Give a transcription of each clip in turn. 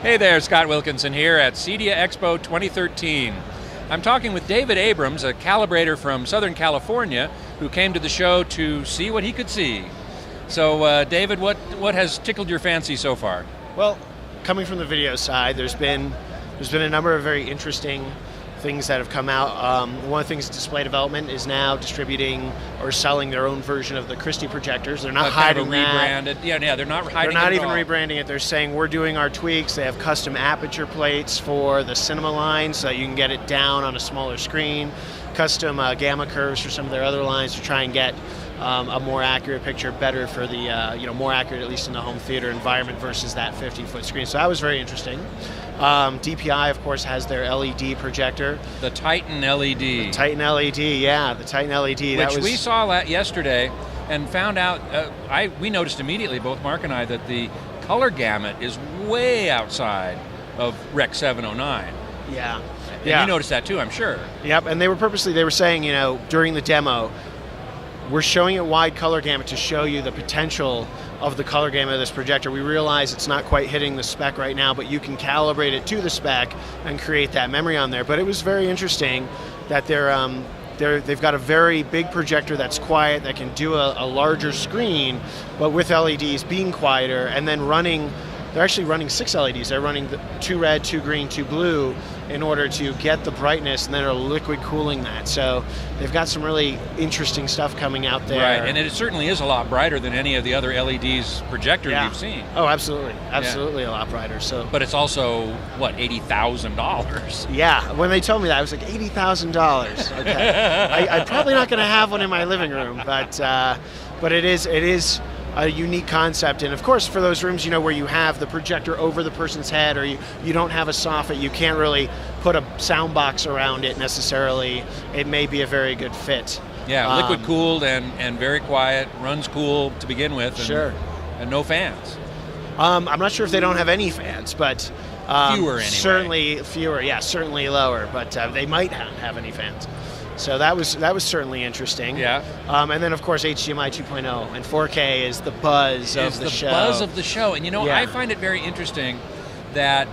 Hey there, Scott Wilkinson here at CEDIA Expo 2013. I'm talking with David Abrams, a calibrator from Southern California, who came to the show to see what he could see. So, David, what has tickled your fancy so far? Well, coming from the video side, there's been a number of very interesting things that have come out. One of the things, Display Development is now distributing or selling their own version of the Christie projectors. They're not hiding rebranded. Yeah, they're not hiding. They're not even rebranding it. They're saying we're doing our tweaks. They have custom aperture plates for the cinema line, so you can get it down on a smaller screen. Custom gamma curves for some of their other lines to try and get a more accurate picture, better for the more accurate at least in the home theater environment versus that 50-foot screen. So that was very interesting. DPI, of course, has their LED projector. The Titan LED. The Titan LED, yeah, the Titan LED. Which we saw yesterday and found out, we noticed immediately, both Mark and I, that the color gamut is way outside of Rec 709. Yeah. And you noticed that too, I'm sure. Yep, and they were saying, during the demo, we're showing it wide color gamut to show you the potential of the color gamut of this projector. We realize it's not quite hitting the spec right now, but you can calibrate it to the spec and create that memory on there. But it was very interesting that they've got a very big projector that's quiet, that can do a larger screen, but with LEDs being quieter, and then they're actually running 6 LEDs. They're running 2 red, 2 green, 2 blue in order to get the brightness, and then are liquid cooling that. So they've got some really interesting stuff coming out there. Right, and it certainly is a lot brighter than any of the other LEDs projectors you've seen. Oh, absolutely. Absolutely a lot brighter. So, but it's also, $80,000? Yeah, when they told me that, I was like, $80,000. Okay. I'm probably not going to have one in my living room, but it is a unique concept. And of course, for those rooms, where you have the projector over the person's head, or you don't have a soffit, you can't really put a sound box around it necessarily, it may be a very good fit. Yeah, liquid cooled and very quiet, runs cool to begin with. Sure. And no fans. I'm not sure if they don't have any fans, but fewer anyway. Certainly fewer, yeah, certainly lower, but they might have any fans. So that was certainly interesting. Yeah. And then, of course, HDMI 2.0 and 4K is the buzz of the show. Buzz of the show. And, I find it very interesting that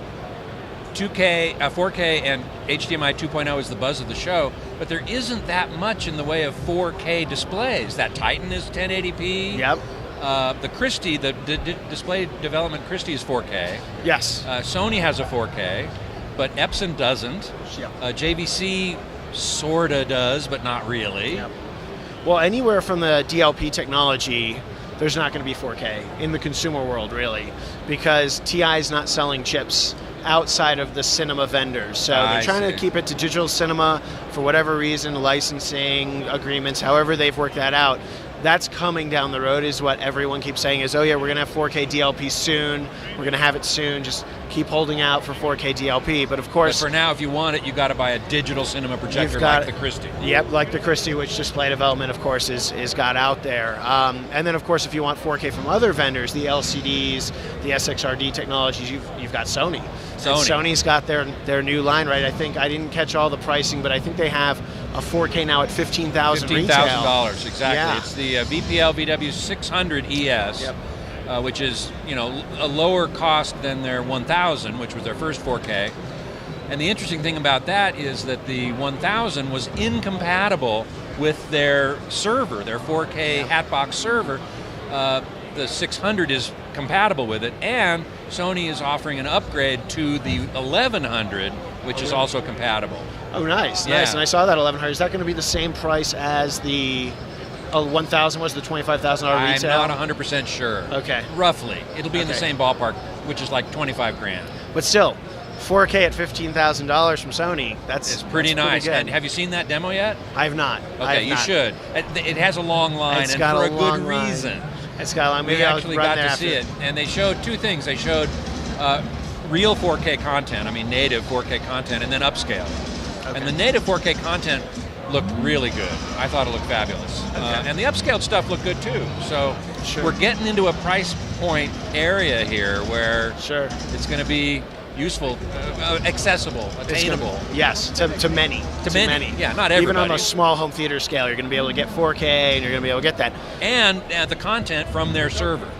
4K and HDMI 2.0 is the buzz of the show, but there isn't that much in the way of 4K displays. That Titan is 1080p. Yep. The Christie, the display development Christie is 4K. Yes. Sony has a 4K, but Epson doesn't. Yep. JVC sorta does, but not really. Yep. Well, anywhere from the DLP technology, there's not going to be 4K in the consumer world, really, because TI is not selling chips outside of the cinema vendors. So they're trying to keep it to digital cinema for whatever reason, licensing agreements, however they've worked that out. That's coming down the road, is what everyone keeps saying is, oh yeah, we're going to have 4K DLP soon. We're going to have it soon. Just keep holding out for 4K DLP. But of course, but for now, if you want it, you got to buy a digital cinema projector like the Christie. Yep, like the Christie, which Display Development, of course, is got out there. And then, of course, if you want 4K from other vendors, the LCDs, the SXRD technologies, you've got Sony. Sony's got their new line, right? I think I didn't catch all the pricing, but I think they have a 4K now at $15,000 retail. $15,000, exactly. Yeah. It's the VPL VW 600 ES, yep. Which is a lower cost than their 1000, which was their first 4K. And the interesting thing about that is that the 1000 was incompatible with their server, their 4K Hatbox server. The 600 is compatible with it, and Sony is offering an upgrade to the 1100, which is also compatible. Oh, nice. Yeah. And I saw that 1100. Is that going to be the same price as the 1000 was, the $25,000 retail? I'm not 100% sure. Okay. Roughly. It'll be in the same ballpark, which is like $25,000. But still, 4K at $15,000 from Sony, it's pretty nice. Pretty good. And have you seen that demo yet? I have not. Okay, you should. It has a long line, and for a good reason. It's got a long. We actually got to see it, and they showed two things. They showed real 4K content, native 4K content, and then upscale. Okay. And the native 4K content looked really good. I thought it looked fabulous. Okay. And the upscaled stuff looked good too. So we're getting into a price point area here where it's going to be useful, accessible, attainable. Yes, to many. To many. Yeah, not everybody. Even on a small home theater scale, you're going to be able to get 4K, and you're going to be able to get that. And the content from their server.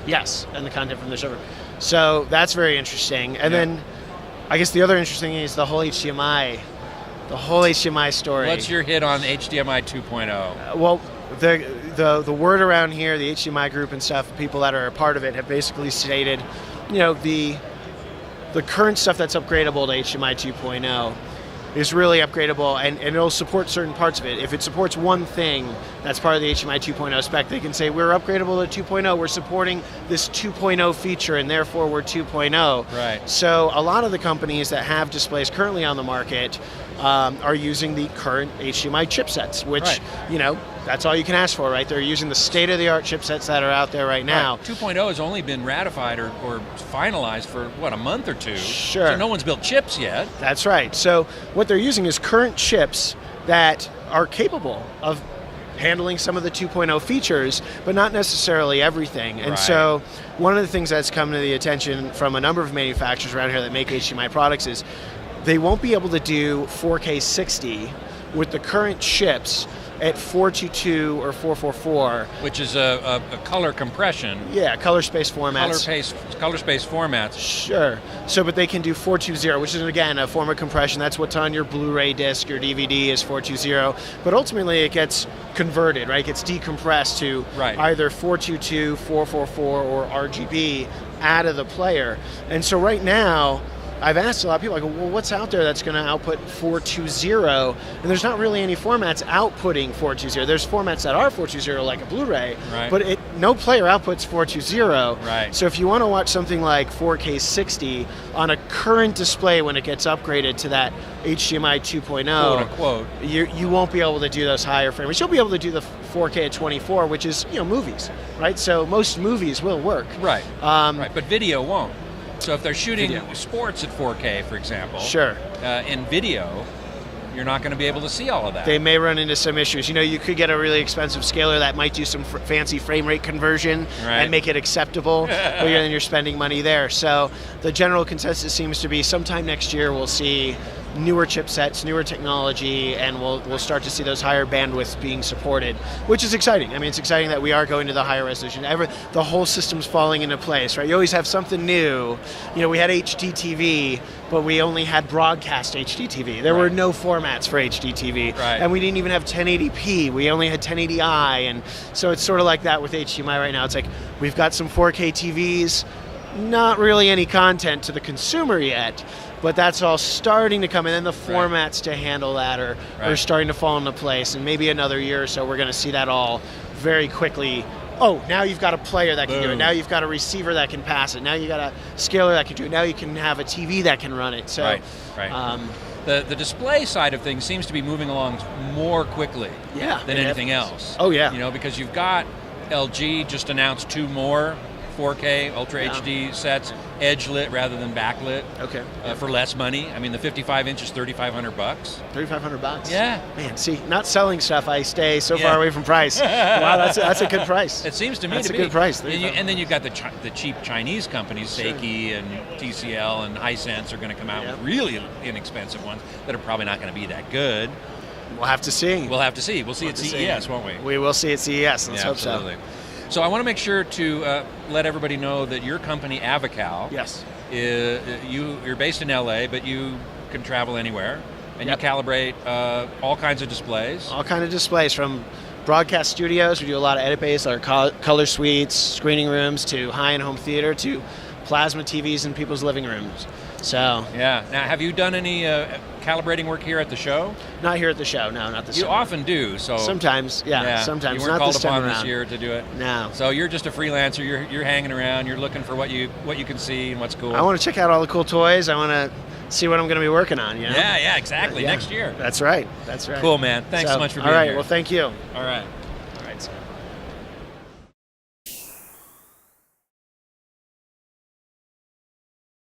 Yes, and the content from their server. So that's very interesting. And then I guess the other interesting thing is the whole HDMI story. What's your hit on HDMI 2.0? Well, the word around here, the HDMI group and stuff, people that are a part of it have basically stated, the current stuff that's upgradable to HDMI 2.0 is really upgradable, and it'll support certain parts of it. If it supports one thing that's part of the HDMI 2.0 spec, they can say, we're upgradable to 2.0, we're supporting this 2.0 feature, and therefore we're 2.0. Right. So a lot of the companies that have displays currently on the market are using the current HDMI chipsets, which, that's all you can ask for, right? They're using the state-of-the-art chipsets that are out there right now. Right. 2.0 has only been ratified or finalized for, a month or two? Sure. So no one's built chips yet. That's right. So what they're using is current chips that are capable of handling some of the 2.0 features, but not necessarily everything. And so one of the things that's come to the attention from a number of manufacturers around here that make HDMI products is they won't be able to do 4K 60 with the current chips at 422 or 444. Which is a color compression. Yeah, color space formats. Color space formats. Sure. So, but they can do 420, which is, again, a form of compression. That's what's on your Blu-ray disc, your DVD is 420. But ultimately, it gets converted, right? It gets decompressed to either 422, 444, or RGB out of the player. And so right now, I've asked a lot of people, I go, well, what's out there that's going to output 420? And there's not really any formats outputting 420. There's formats that are 420, like a Blu-ray, but no player outputs 420. Right. So if you want to watch something like 4K 60 on a current display when it gets upgraded to that HDMI 2.0, quote unquote, you won't be able to do those higher frame rates. You'll be able to do the 4K at 24, which is movies, right? So most movies will work. Right. But video won't. So if they're shooting sports at 4K, for example, in video, you're not going to be able to see all of that. They may run into some issues. You could get a really expensive scaler that might do some fancy frame rate conversion and make it acceptable, but then you're spending money there. So the general consensus seems to be sometime next year we'll see newer chipsets, newer technology, and we'll start to see those higher bandwidths being supported, which is exciting. I mean, it's exciting that we are going to the higher resolution. The whole system's falling into place, right? You always have something new. We had HDTV, but we only had broadcast HDTV. There were no formats for HDTV, and we didn't even have 1080p. We only had 1080i, and so it's sort of like that with HDMI right now. It's like we've got some 4K TVs, not really any content to the consumer yet, but that's all starting to come, and then the formats to handle that are starting to fall into place, and maybe another year or so we're going to see that all very quickly. Oh, now you've got a player that can do it. Now you've got a receiver that can pass it. Now you've got a scaler that can do it. Now you can have a TV that can run it. So, the display side of things seems to be moving along more quickly than anything else. Oh, yeah. Because you've got LG just announced 2 more 4K Ultra HD sets, edge lit rather than backlit. Okay. For less money. I mean, the 55-inch is $3,500. $3,500. Yeah. Man, see, not selling stuff, I stay so far away from price. Wow, that's a good price. It seems to me that's to a be. Good price. And then you've got the cheap Chinese companies, Seiki and TCL and Hisense are going to come out with really inexpensive ones that are probably not going to be that good. We'll have to see. We'll see at CES, won't we? We will see at CES. Let's hope absolutely. So I want to make sure to let everybody know that your company, Avical, you're based in LA, but you can travel anywhere, and you calibrate all kinds of displays. All kinds of displays, from broadcast studios, we do a lot of edit bays, our color suites, screening rooms, to high-end home theater, to plasma TVs in people's living rooms. So now have you done any calibrating work here at the show? Not here at the show, no, not this You summer. often do, so sometimes, sometimes. You weren't not called this time upon around. this year to do it. No. So you're just a freelancer. You're hanging around. You're looking for what you can see and what's cool. I want to check out all the cool toys. I want to see what I'm going to be working on. Yeah, exactly. Next year. That's right. Cool, man. Thanks so much for being here. All right. Well, thank you. All right.